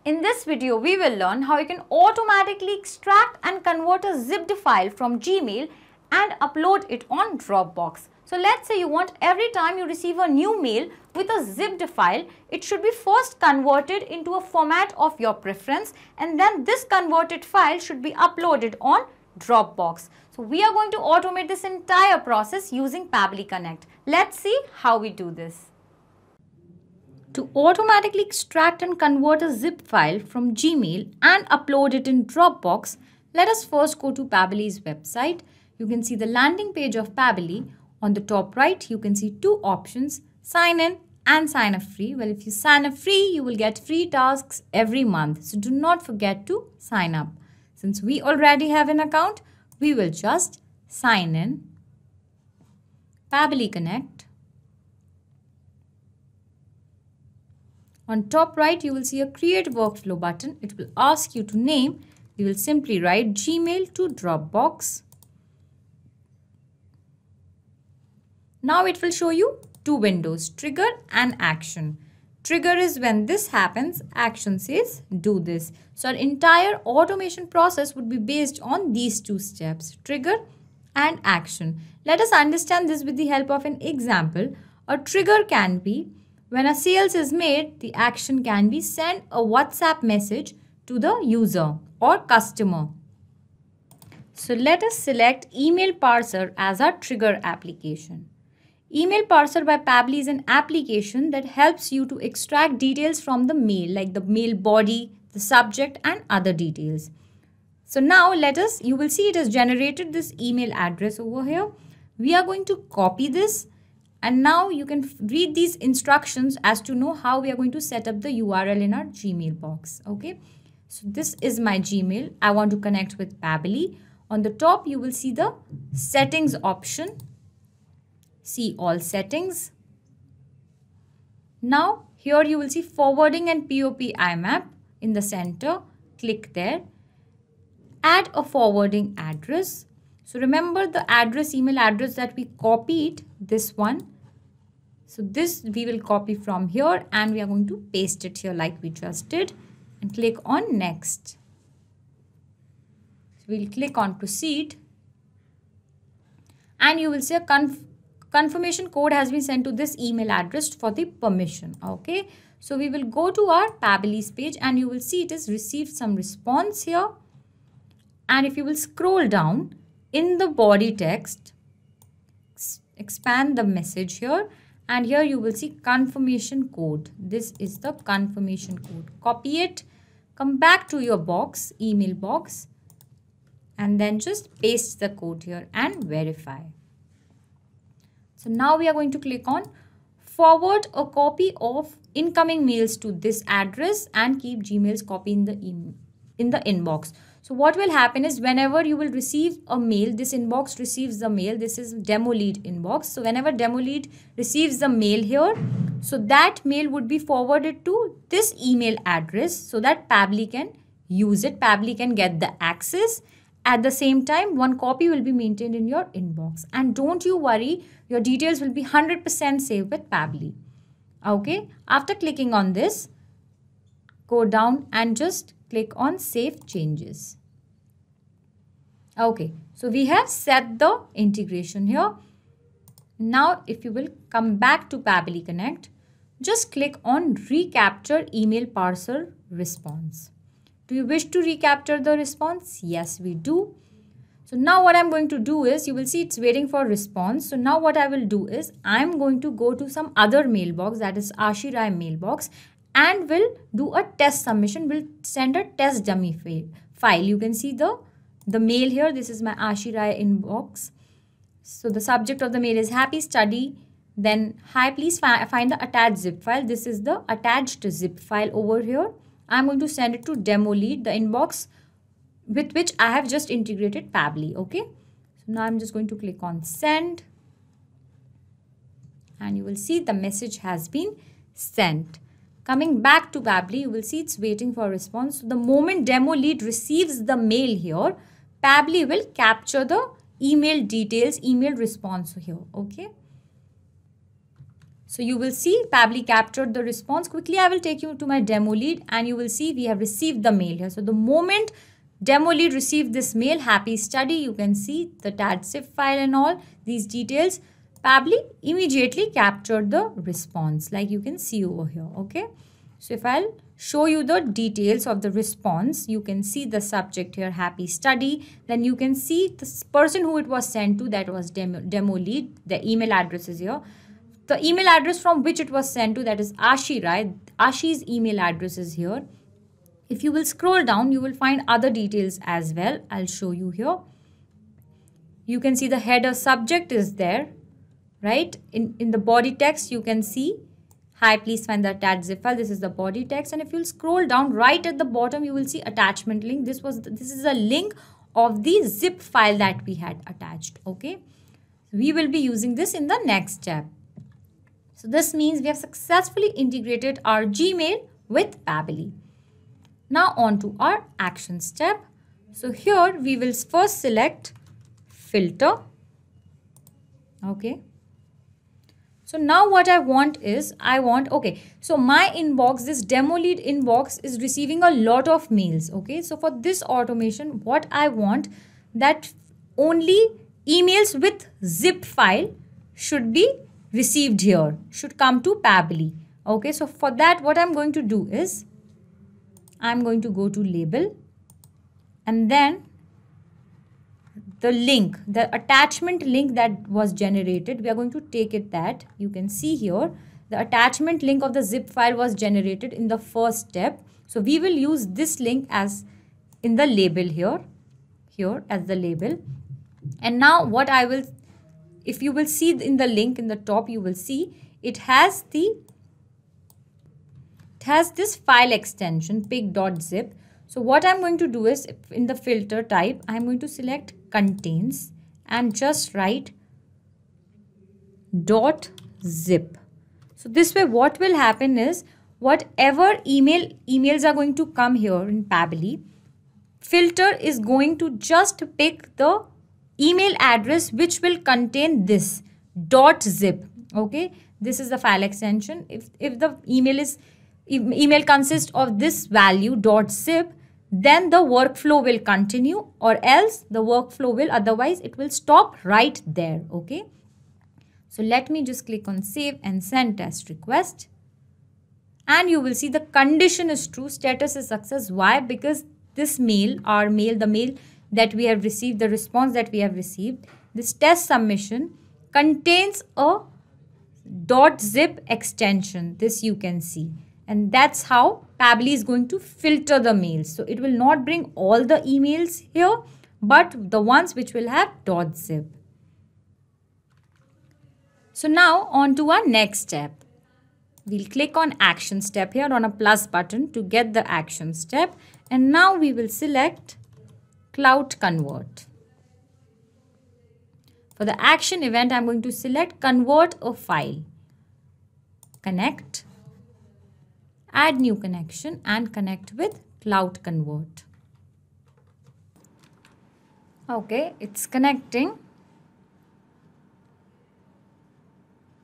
In this video, we will learn how you can automatically extract and convert a zipped file from Gmail and upload it on Dropbox. So let's say you want every time you receive a new mail with a zipped file, it should be first converted into a format of your preference, and then this converted file should be uploaded on Dropbox. So we are going to automate this entire process using Pabbly Connect. Let's see how we do this. To automatically extract and convert a zip file from Gmail and upload it in Dropbox, let us first go to Pabbly's website. You can see the landing page of Pabbly. On the top right, you can see two options, sign in and sign up free. Well, if you sign up free, you will get free tasks every month. So do not forget to sign up. Since we already have an account, we will just sign in. Pabbly Connect. On top right, you will see a create workflow button. It will ask you to name. You will simply write Gmail to Dropbox. Now it will show you two windows, trigger and action. Trigger is when this happens, action says do this. So our entire automation process would be based on these two steps, trigger and action. Let us understand this with the help of an example. A trigger can be when a sales is made, the action can be send a WhatsApp message to the user or customer. So let us select Email Parser as our trigger application. Email Parser by Pabbly is an application that helps you to extract details from the mail, like the mail body, the subject and other details. So now you will see it has generated this email address over here. We are going to copy this. And now you can read these instructions as to know how we are going to set up the URL in our Gmail box. Okay. So this is my Gmail. I want to connect with Pabbly. On the top, you will see the settings option. See all settings. Now here you will see forwarding and POP IMAP in the center. Click there. Add a forwarding address. So remember the email address that we copied, this one. So this we will copy from here and we are going to paste it here like we just did and click on next. So we'll click on proceed and you will see a confirmation code has been sent to this email address for the permission. Okay. So we will go to our Pabbly's page and you will see it has received some response here. And if you will scroll down in the body text, expand the message here. And here you will see confirmation code. This is the confirmation code. Copy it, come back to your box, email box, and then just paste the code here and verify. So now we are going to click on forward a copy of incoming mails to this address and keep Gmail's copy in the inbox. So what will happen is whenever you will receive a mail, this inbox receives the mail. This is demo lead inbox. So whenever demo lead receives the mail here, so that mail would be forwarded to this email address so that Pabbly can use it. Pabbly can get the access. At the same time, one copy will be maintained in your inbox. And don't you worry, your details will be 100% safe with Pabbly. Okay. After clicking on this, go down and just click on Save Changes. Okay, so we have set the integration here. Now, if you will come back to Pabbly Connect, just click on Recapture Email Parser Response. Do you wish to recapture the response? Yes, we do. So now what I'm going to do is, you will see it's waiting for response. So now what I will do is, I'm going to go to some other mailbox, that is Ashirai mailbox, and will do a test submission. We'll send a test dummy file. You can see the mail here. This is my Ashirai inbox. So the subject of the mail is happy study. Then hi, please find the attached zip file. This is the attached zip file over here. I'm going to send it to demo lead, the inbox with which I have just integrated Pabbly. Okay. So now I'm just going to click on send. And you will see the message has been sent. Coming back to Pabbly, you will see it's waiting for a response. So the moment demo lead receives the mail here, Pabbly will capture the email details, email response here. Okay. So you will see Pabbly captured the response. Quickly, I will take you to my demo lead and you will see we have received the mail here. So the moment demo lead received this mail, happy study, you can see the .zip file and all these details. Pabbly immediately captured the response like you can see over here. Okay. So if I'll show you the details of the response, you can see the subject here, happy study. Then you can see the person who it was sent to, that was demo lead. The email address is here. The email address from which it was sent to, that is Ashi, right? Ashi's email address is here. If you will scroll down, you will find other details as well. I'll show you here. You can see the header subject is there, right? In the body text, you can see, hi, please find the .zip file. This is the body text. And if you'll scroll down right at the bottom, you will see attachment link. This is a link of the zip file that we had attached. Okay. We will be using this in the next step. So this means we have successfully integrated our Gmail with Pabbly. Now on to our action step. So here we will first select filter. Okay. So now what I want is, okay, so my inbox, this demo lead inbox is receiving a lot of mails. Okay. So for this automation, what I want, that only emails with zip file should be received here, should come to Pabbly. Okay. So for that, what I'm going to do is, I'm going to go to label and then the link, the attachment link that was generated, we are going to take it that you can see here, the attachment link of the zip file was generated in the first step. So we will use this link as in the label here as the label. And now what I will, if you will see in the link in the top, you will see it has this file extension pic.zip. So what I'm going to do is, in the filter type, I'm going to select contains and just write .zip. So this way what will happen is, whatever emails are going to come here in Pabbly, filter is going to just pick the email address which will contain this .zip. Okay, this is the file extension. If the email consists of this value .zip, then the workflow will continue, or else the workflow will, otherwise it will stop right there. Okay. So let me just click on save and send test request. And you will see the condition is true, status is success. Why? Because this mail, the mail that we have received, the response that we have received, this test submission contains a .zip extension. This you can see. And that's how Pabbly is going to filter the mails. So it will not bring all the emails here, but the ones which will have .zip. So now on to our next step. We'll click on action step here on a plus button to get the action step. And now we will select CloudConvert. For the action event, I'm going to select convert a file. Connect. Add new connection and connect with CloudConvert. Okay, it's connecting.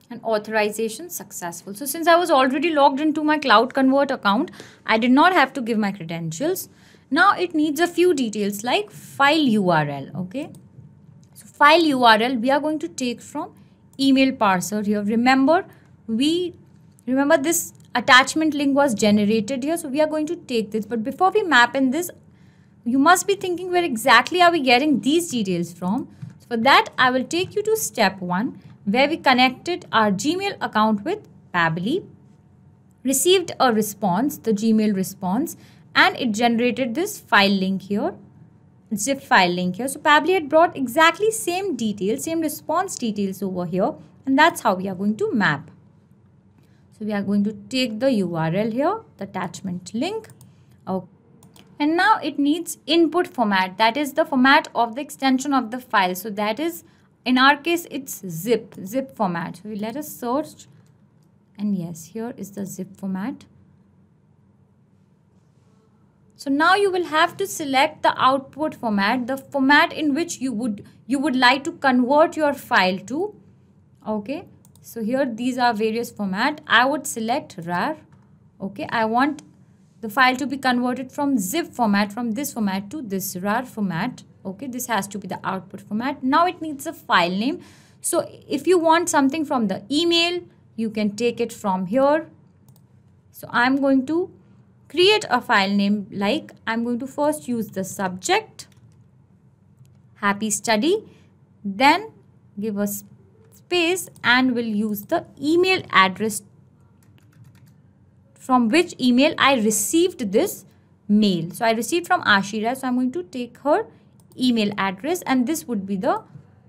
And authorization successful. So since I was already logged into my CloudConvert account, I did not have to give my credentials. Now it needs a few details like file URL. Okay. So file URL we are going to take from email parser here. Remember this attachment link was generated here. So we are going to take this. But before we map in this, you must be thinking, where exactly are we getting these details from? So for that, I will take you to step 1, where we connected our Gmail account with Pabbly, received a response, the Gmail response, and it generated this file link here, zip file link here. So Pabbly had brought exactly same details, same response details over here, and that's how we are going to map. So we are going to take the URL here, the attachment link. Okay. And now it needs input format. That is the format of the extension of the file. So that is, in our case, it's zip format. So we let us search. And yes, here is the zip format. So now you will have to select the output format, the format in which you would like to convert your file to. Okay. So here these are various format. I would select RAR. Okay, I want the file to be converted from zip format, from this format to this RAR format. Okay, this has to be the output format. Now it needs a file name. So if you want something from the email, you can take it from here. So I'm going to create a file name, like I'm going to first use the subject, happy study, then give a space and we'll use the email address from which email I received this mail. So I received from Ashira, so I'm going to take her email address and this would be the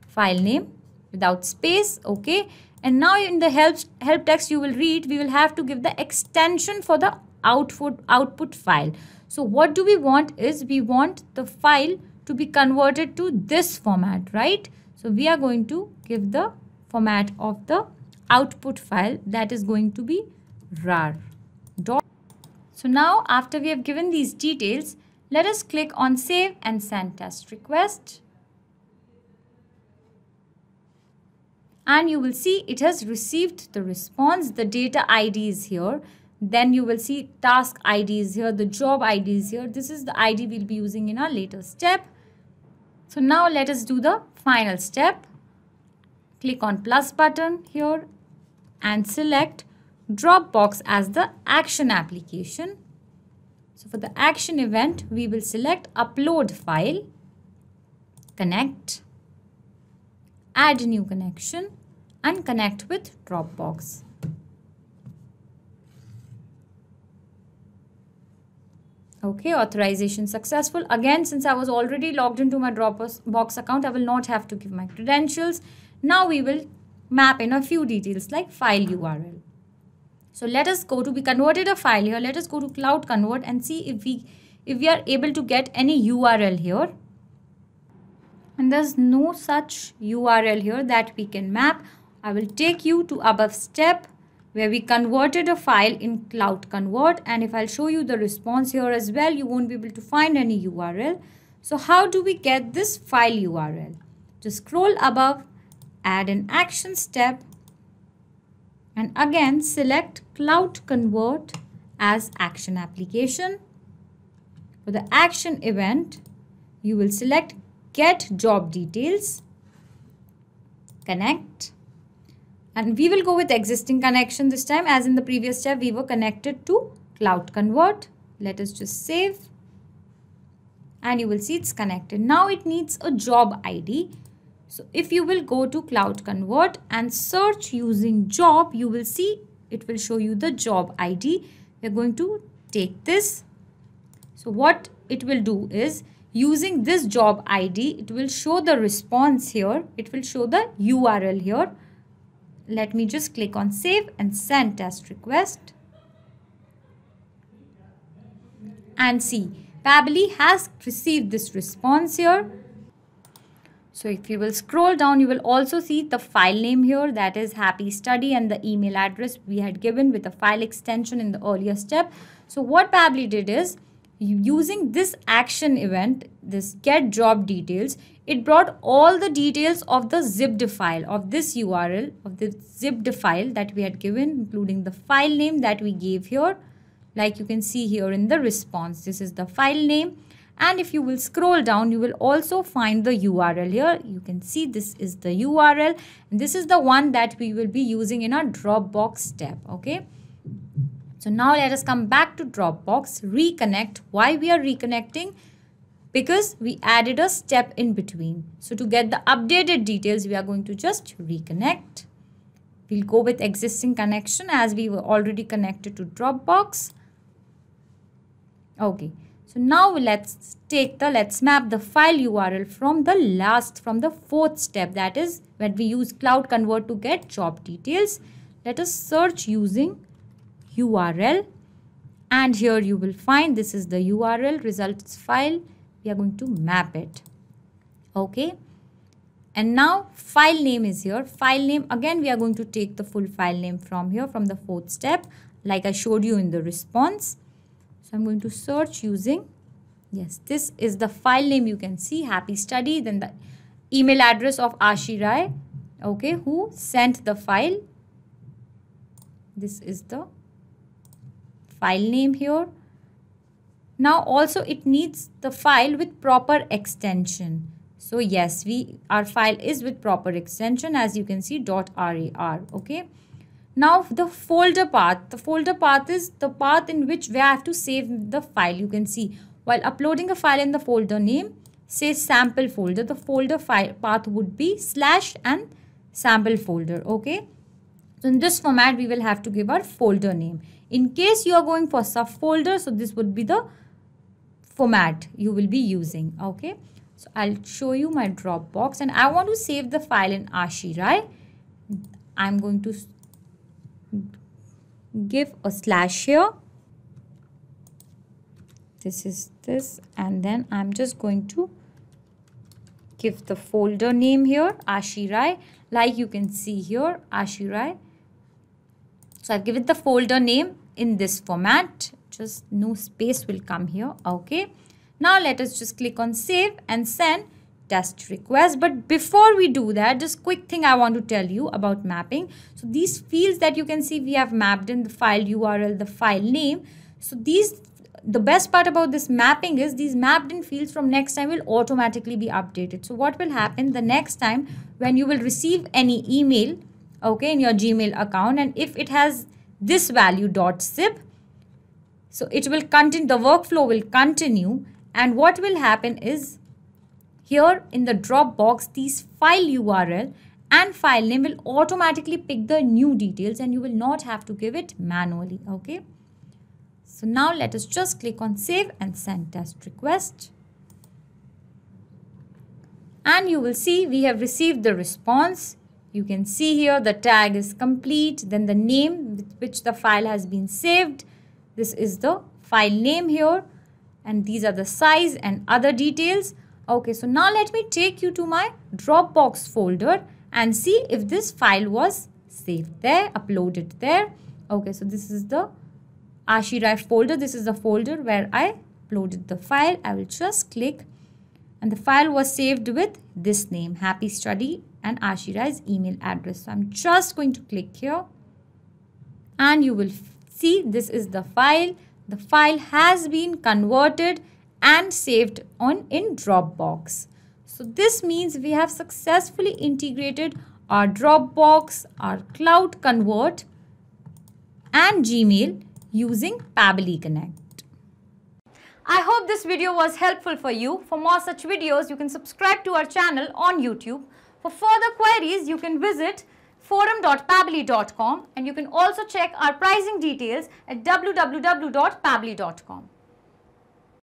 file name without space. Okay, and now in the help text you will read, we will have to give the extension for the output file. So what do we want is, we want the file to be converted to this format, right? So we are going to give the format of the output file, that is going to be RAR. So now after we have given these details, let us click on save and send test request. And you will see it has received the response. The data ID is here. Then you will see task ID is here, the job ID is here. This is the ID we'll be using in our later step. So now let us do the final step. Click on plus button here and select Dropbox as the action application. So for the action event, we will select upload file, connect, add new connection and connect with Dropbox. Okay, authorization successful. Again, since I was already logged into my Dropbox account, I will not have to give my credentials. Now we will map in a few details like file URL. So let us go to, we converted a file here. Let us go to CloudConvert and see if we are able to get any URL here. And there's no such URL here that we can map. I will take you to above step where we converted a file in CloudConvert, and if I'll show you the response here as well, you won't be able to find any URL. So how do we get this file URL? Just scroll above, add an action step, and again select CloudConvert as action application. For the action event, you will select get job details, connect, and we will go with existing connection this time. As in the previous step, we were connected to CloudConvert. Let us just save and you will see it's connected. Now it needs a job ID. So if you will go to CloudConvert and search using job, you will see it will show you the job ID. We're going to take this. So what it will do is, using this job ID, it will show the response here. It will show the URL here. Let me just click on save and send test request. And see, Pabbly has received this response here. So if you will scroll down, you will also see the file name here, that is happy study, and the email address we had given with the file extension in the earlier step. So what Pabbly did is, using this action event, this get job details, it brought all the details of the zipped file, of this URL, of the zipped file that we had given, including the file name that we gave here. Like you can see here in the response, this is the file name. And if you will scroll down, you will also find the URL here. You can see this is the URL. And this is the one that we will be using in our Dropbox step. Okay. So now let us come back to Dropbox, reconnect. Why we are reconnecting? Because we added a step in between. So to get the updated details, we are going to just reconnect. We'll go with existing connection as we were already connected to Dropbox. Okay. So now let's map the file URL from the fourth step. That is when we use CloudConvert to get job details. Let us search using URL, and here you will find this is the URL results file. We are going to map it. Okay. And now file name is here. File name, again we are going to take the full file name from here, from the fourth step, like I showed you in the response. So I'm going to search using, yes, this is the file name. You can see happy study, then the email address of Ashirai, okay, who sent the file This is the file name here. Now also it needs the file with proper extension. So yes, our file is with proper extension, as you can see .rar. Okay. Now the folder path. The folder path is the path in which we have to save the file. You can see while uploading a file in the folder name, say sample folder, the folder file path would be / and sample folder. Okay. So in this format, we will have to give our folder name. In case you are going for subfolder, so this would be the format you will be using. Okay. So I'll show you my Dropbox and I want to save the file in Ashirai. I'm going to give a / here. This is this, and then I'm just going to give the folder name here, Ashirai, like you can see here, Ashirai. So I've given the folder name in this format, just no space will come here. Okay. Now let us just click on save and send test request. But before we do that, just quick thing I want to tell you about mapping. So these fields that you can see, we have mapped in the file URL, the file name. So the best part about this mapping is these mapped in fields from next time will automatically be updated. So what will happen the next time when you will receive any email, okay, in your Gmail account, and if it has this value .zip, so it will continue, the workflow will continue. And what will happen is here in the Dropbox, these file URL and file name will automatically pick the new details and you will not have to give it manually. Okay. So now let us just click on save and send test request. And you will see we have received the response. You can see here the tag is complete, then the name with which the file has been saved. This is the file name here. And these are the size and other details. Okay, so now let me take you to my Dropbox folder and see if this file was saved there, uploaded there. Okay, so this is the Ashirai folder. This is the folder where I uploaded the file. I will just click and the file was saved with this name, Happy Study and Ashirai's email address. So I'm just going to click here and you will see this is the file. The file has been converted and saved in Dropbox. So this means we have successfully integrated our Dropbox, our CloudConvert and Gmail using Pabbly Connect. I hope this video was helpful for you. For more such videos, you can subscribe to our channel on YouTube. For further queries, you can visit forum.pabbly.com and you can also check our pricing details at www.pabbly.com.